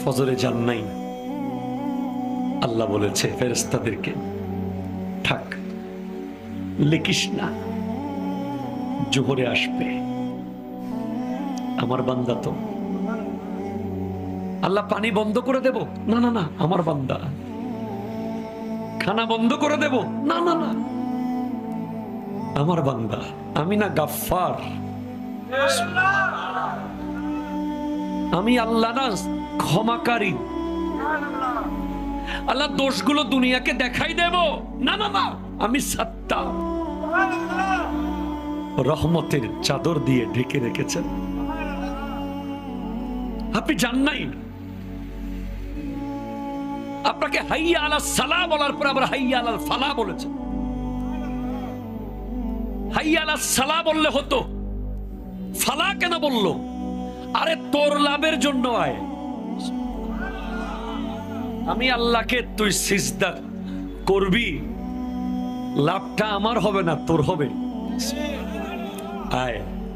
ফজরে যান নাই, আল্লাহ বলেছে ফেরেশতাদেরকে থাক, লিখিস না, জোহরে আসবে। আমার বান্দা তো। আল্লাহ পানি বন্ধ করে দেব? না না না, আমার বান্দা। খানা বন্ধ করে দেব? না না না, আমার বান্দা। আমি না গাফফার, আমি আল্লাহ না ক্ষমাকারী। আল্লাহ দোষগুলো দুনিয়াকে দেখাই দেব? না না না, আমি সাত্তার। রহমতের চাদর দিয়ে ঢেকে রেখেছেন। আপনি জান নাই, আপনাকে হাইয়া আলাস সালাহ বলার পর আবার হাইয়া আলাল ফালাহ বলেছেন। হাইয়া আলাস সালাহ বললে হতো, ফালাহ কেন বললো? আরে তোর লাভের জন্য আয়। আমি আল্লাহকে তুই সিজদা করবি, লাভটা আমার হবে না, তোর হবে। আয়।